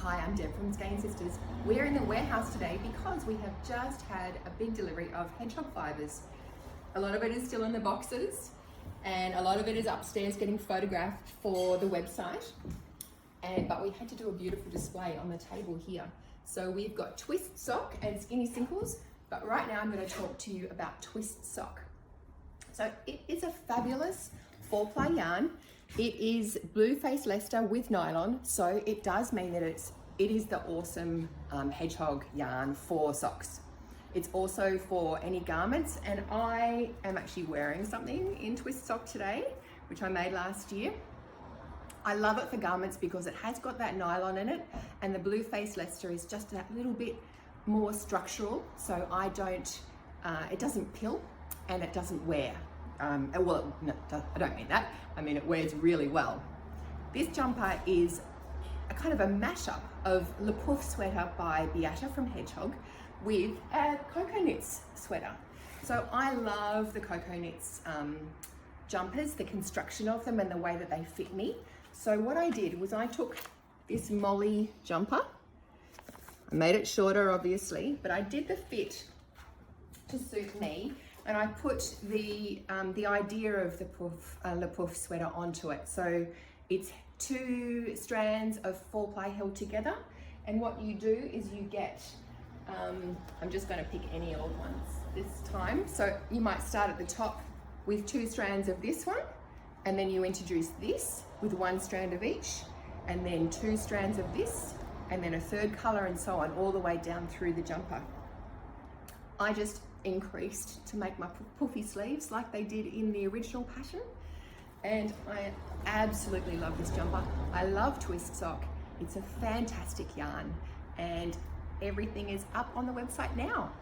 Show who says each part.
Speaker 1: Hi, I'm Deb from Skein Sisters. We're in the warehouse today because we have just had a big delivery of Hedgehog Fibres. A lot of it is still in the boxes and a lot of it is upstairs getting photographed for the website. But we had to do a beautiful display on the table here. So we've got twist sock and skinny sinkles, but right now I'm going to talk to you about twist sock. So it is a fabulous 4-ply yarn. It is blue face Leicester with nylon, so it does mean that it is the awesome hedgehog yarn for socks. It's also for any garments, and I am actually wearing something in twist sock today, which I made last year. I love it for garments because it has got that nylon in it, and the blue face Leicester is just that little bit more structural, so it doesn't pill and it doesn't wear. Well, no, I don't mean that. I mean, it wears really well. This jumper is a kind of a mashup of the Pouf sweater by Beata from Hedgehog with a Cocoknits sweater. So I love the Cocoknits jumpers, the construction of them and the way that they fit me. So what I did was I took this Molly jumper, I made it shorter obviously, but I did the fit to suit me. And I put the idea of the Pouf sweater onto it. So it's 2 strands of 4-ply held together. And what you do is you get, I'm just going to pick any old ones this time. So you might start at the top with 2 strands of this one, and then you introduce this with 1 strand of each, and then 2 strands of this, and then a 3rd color, and so on, all the way down through the jumper. I just increased to make my puffy sleeves like they did in the original pattern, and I absolutely love this jumper. I love twist sock. It's a fantastic yarn, and everything is up on the website now.